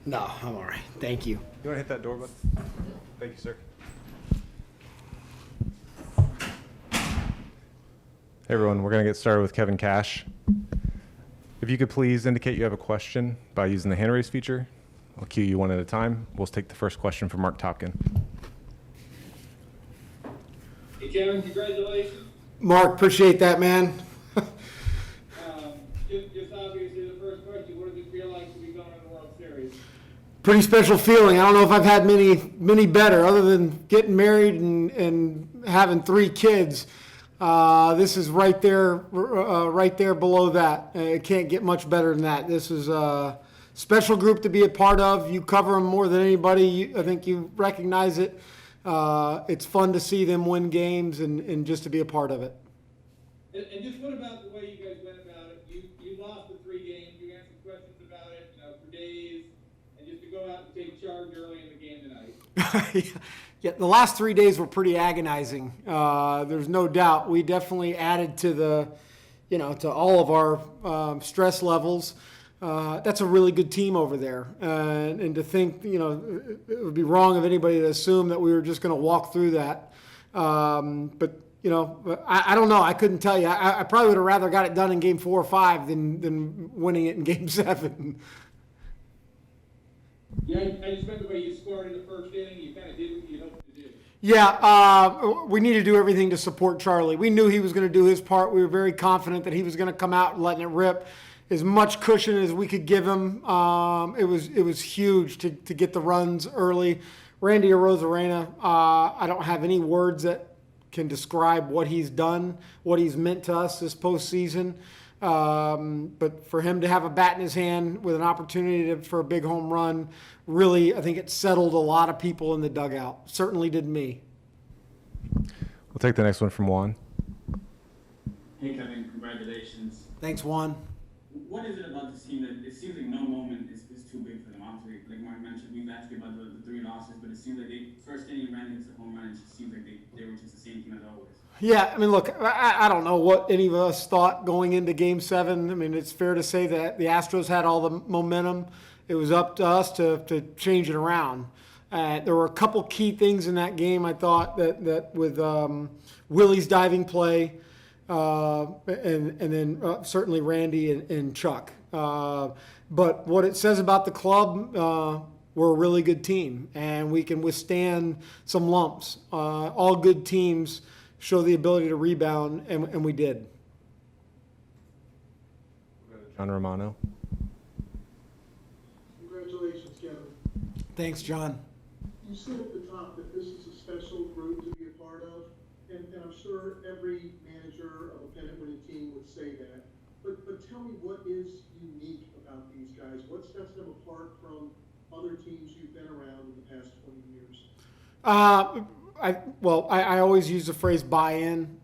No, I'm all right. Thank you. You want to hit that door, bud? Thank you, sir. Hey, everyone. We're going to get started with Kevin Cash. If you could please indicate you have a question by using the hand raise feature. I'll cue you one at a time. We'll take the first question from Mark Topkin. Hey, Kevin, congratulations. Mark, appreciate that, man. Just obviously the first question, what does it feel like to be going to the World Series? Pretty special feeling. I don't know if I've had many better, other than getting married and having 3 kids. This is right there below that. It can't get much better than that. This is a special group to be a part of. You cover them more than anybody. I think you recognize it. It's fun to see them win games and just to be a part of it. And just what about the way you guys went about it? You lost the 3 games. You answered questions about it, for days, and just to go out and take charge early in the game tonight. Yeah, the last 3 days were pretty agonizing. There's no doubt. We definitely added to to all of our stress levels. That's a really good team over there. And to think, it would be wrong of anybody to assume that we were just going to walk through that. But I don't know. I couldn't tell you. I probably would have rather got it done in game 4 or 5 than winning it in game 7. Yeah, I just meant the way you scored in the first inning. You kind of did what you hoped to do. Yeah, we need to do everything to support Charlie. We knew he was going to do his part. We were very confident that he was going to come out and letting it rip. As much cushion as we could give him. It was huge to get the runs early. Randy Arozarena, I don't have any words that can describe what he's done, what he's meant to us this postseason. But for him to have a bat in his hand with an opportunity for a big home run, really, I think it settled a lot of people in the dugout. Certainly did me. We'll take the next one from Juan. Hey, Kevin, congratulations. Thanks, Juan. What is it about this team that it seems like no moment is too big for them? Obviously, like Mark mentioned, we've asked you about the 3 losses, but it seems like they first inning ran into home run, and it just seems like they were just the same team as always. Yeah, I mean, look, I don't know what any of us thought going into Game 7. I mean, it's fair to say that the Astros had all the momentum. It was up to us to change it around. There were a couple key things in that game, I thought, that with Willie's diving play, and then certainly Randy and Chuck. But what it says about the club, we're a really good team, and we can withstand some lumps. All good teams show the ability to rebound, and we did. John Romano. Congratulations, Kevin. Thanks, John. You said at the top that this is a special group to be a part of, and I'm sure every manager of a pennant-winning team would say that. But tell me what is unique about these guys? What sets them apart from other teams you've been around in the past 20 years? I always use the phrase buy-in.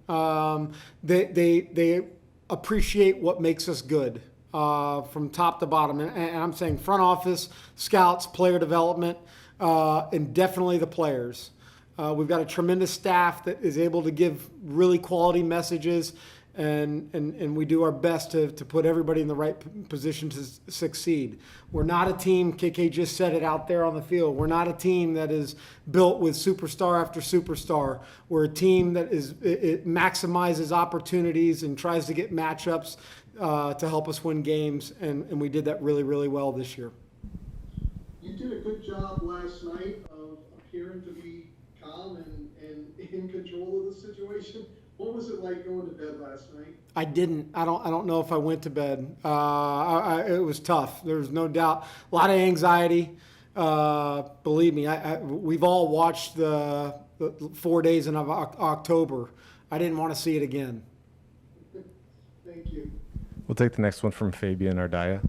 They appreciate what makes us good from top to bottom. And I'm saying front office, scouts, player development, and definitely the players. We've got a tremendous staff that is able to give really quality messages, and we do our best to put everybody in the right position to succeed. We're not a team, KK just said it out there on the field, we're not a team that is built with superstar after superstar. We're a team that it maximizes opportunities and tries to get matchups to help us win games, and we did that really, really well this year. You did a good job last night of appearing to be calm and in control of the situation. What was it like going to bed last night? I didn't. I don't know if I went to bed. It was tough. There's no doubt. A lot of anxiety. Believe me, we've all watched the 4 days in October. I didn't want to see it again. Thank you. We'll take the next one from Fabian Ardaya.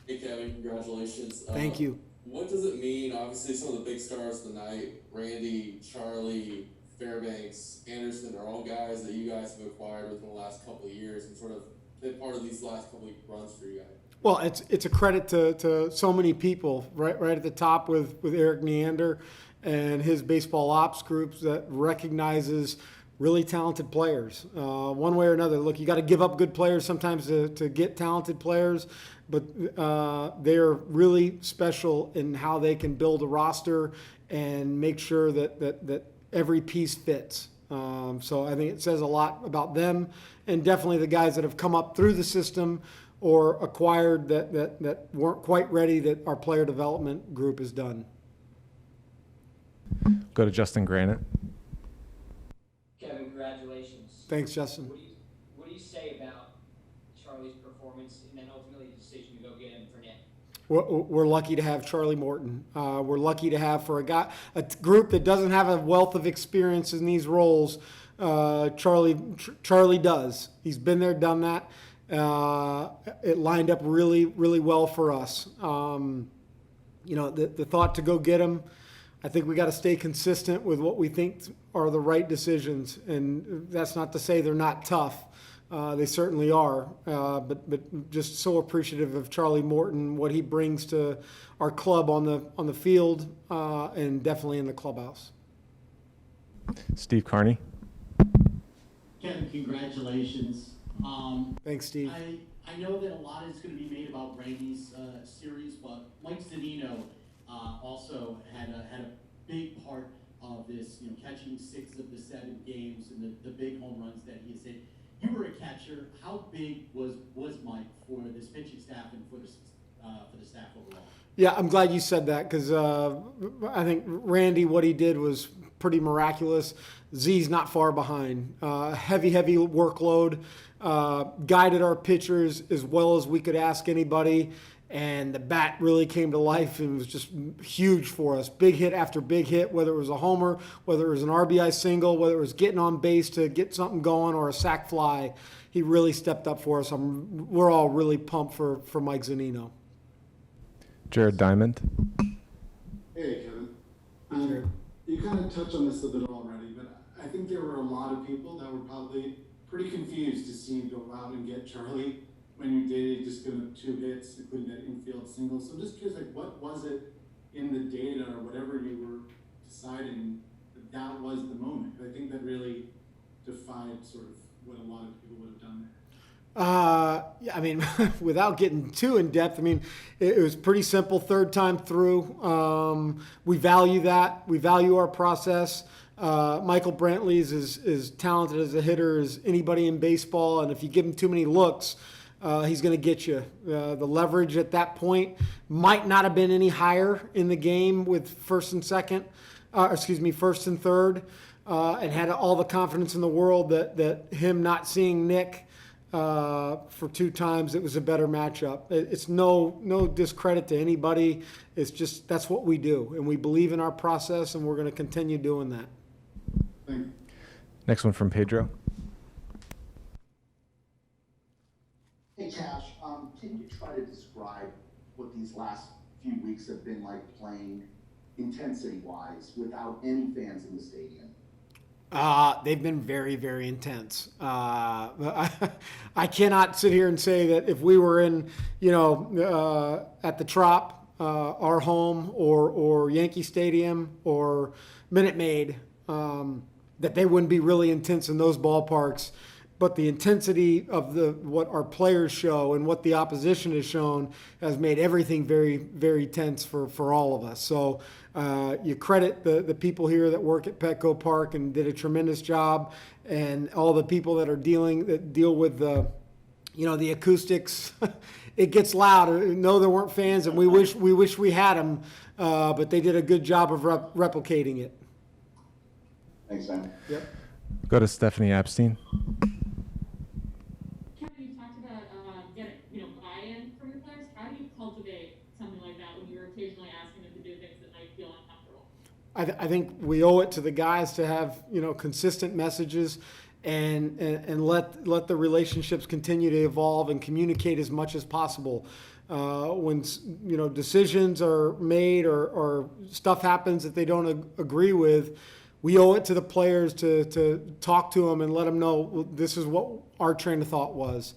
Hey, Kevin, congratulations. Thank you. What does it mean? Obviously, some of the big stars tonight, Randy, Charlie, Fairbanks, Anderson, are all guys that you guys have acquired within the last couple of years and sort of been part of these last couple of runs for you guys. Well, it's a credit to so many people, right at the top with Eric Neander and his baseball ops groups that recognizes really talented players, one way or another. Look, you got to give up good players sometimes to get talented players, but they're really special in how they can build a roster and make sure that every piece fits. So I think it says a lot about them, and definitely the guys that have come up through the system or acquired that weren't quite ready, that our player development group has done. Go to Justin Granite. Kevin, congratulations. Thanks, Justin. What do you say about Charlie's performance and then ultimately the decision to go get him for Nick? We're lucky to have Charlie Morton. We're lucky to have, for a group that doesn't have a wealth of experience in these roles, Charlie does. He's been there, done that. It lined up really, really well for us. The thought to go get him, I think we got to stay consistent with what we think are the right decisions, and that's not to say they're not tough. They certainly are, but just so appreciative of Charlie Morton, what he brings to our club on the field, and definitely in the clubhouse. Steve Carney. Kevin, congratulations. Thanks, Steve. I know that a lot is going to be made about Randy's series, but Mike Zunino also had a big part of this, catching 6 of the 7 games and the big home runs that he has hit. You were a catcher. How big was Mike for this pitching staff and for the staff overall? Yeah, I'm glad you said that, because I think Randy, what he did was pretty miraculous. Z's not far behind. Heavy workload. Guided our pitchers as well as we could ask anybody. And the bat really came to life and was just huge for us. Big hit after big hit, whether it was a homer, whether it was an RBI single, whether it was getting on base to get something going or a sac fly. He really stepped up for us. We're all really pumped for Mike Zunino. Jared Diamond. Hey, Kevin. You kind of touched on this a bit already, but I think there were a lot of people that were probably pretty confused to see you go out and get Charlie when you did. Just give him 2 hits, including that infield single. So I'm just curious, what was it in the data or whatever you were deciding that was the moment? I think that really defied sort of what a lot of people would have done there. Yeah, I mean, without getting too in depth, I mean, it was pretty simple. 3rd time through. We value that. We value our process. Michael Brantley is as talented as a hitter as anybody in baseball, and if you give him too many looks, he's going to get you. The leverage at that point might not have been any higher in the game with first and third, and had all the confidence in the world that him not seeing Nick for 2 times, it was a better matchup. It's no discredit to anybody. It's just that's what we do, and we believe in our process, and we're going to continue doing that. Thank you. Next one from Pedro. Hey, Cash, can you try to describe what these last few weeks have been like playing intensity-wise without any fans in the stadium? They've been very, very intense. I cannot sit here and say that if we were in, at the Trop, our home, or Yankee Stadium, or Minute Maid, that they wouldn't be really intense in those ballparks. But the intensity of what our players show and what the opposition has shown has made everything very, very tense for all of us. So you credit the people here that work at Petco Park and did a tremendous job, and all the people that deal with the acoustics. It gets loud. No, there weren't fans, and we wish we had them, but they did a good job of replicating it. Thanks, man. Yep. Go to Stephanie Epstein. Kevin, you talked about getting buy-in from your players. How do you cultivate something like that when you're occasionally asking them to do things that might feel uncomfortable? I think we owe it to the guys to have consistent messages and let the relationships continue to evolve and communicate as much as possible. When decisions are made or stuff happens that they don't agree with, we owe it to the players to talk to them and let them know, well, this is what our train of thought was.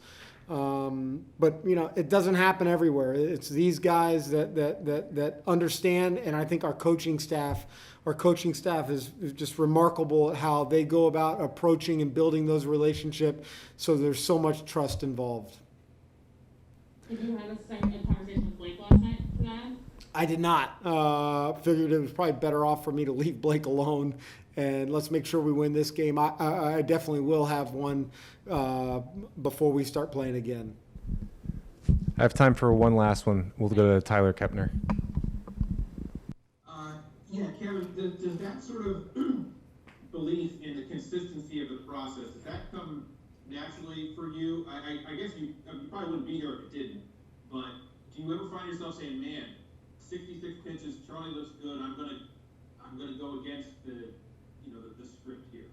But it doesn't happen everywhere. It's these guys that understand, and I think our coaching staff is just remarkable at how they go about approaching and building those relationships. So there's so much trust involved. Did you have a conversation with Blake last night for that? I did not. Figured it was probably better off for me to leave Blake alone, and let's make sure we win this game. I definitely will have one before we start playing again. I have time for one last one. We'll go to Tyler Kepner. Yeah, Kevin, does that sort of belief in the consistency of the process, does that come naturally for you? I guess you probably wouldn't be here if it didn't, but do you ever find yourself saying, man, 66 pitches, Charlie looks good, I'm gonna go against the script here?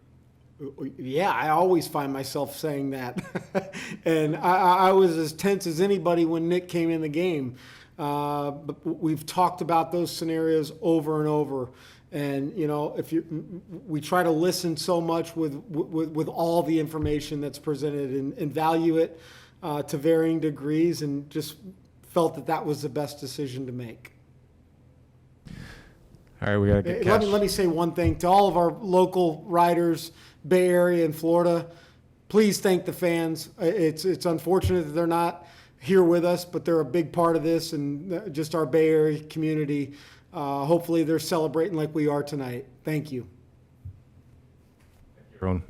Yeah, I always find myself saying that. And I was as tense as anybody when Nick came in the game. But we've talked about those scenarios over and over. And, we try to listen so much with all the information that's presented and value it to varying degrees, and just felt that was the best decision to make. All right, we got to get Cash. Let me say one thing to all of our local riders, Bay Area and Florida. Please thank the fans. It's unfortunate that they're not here with us, but they're a big part of this and just our Bay Area community. Hopefully they're celebrating like we are tonight. Thank you. Everyone.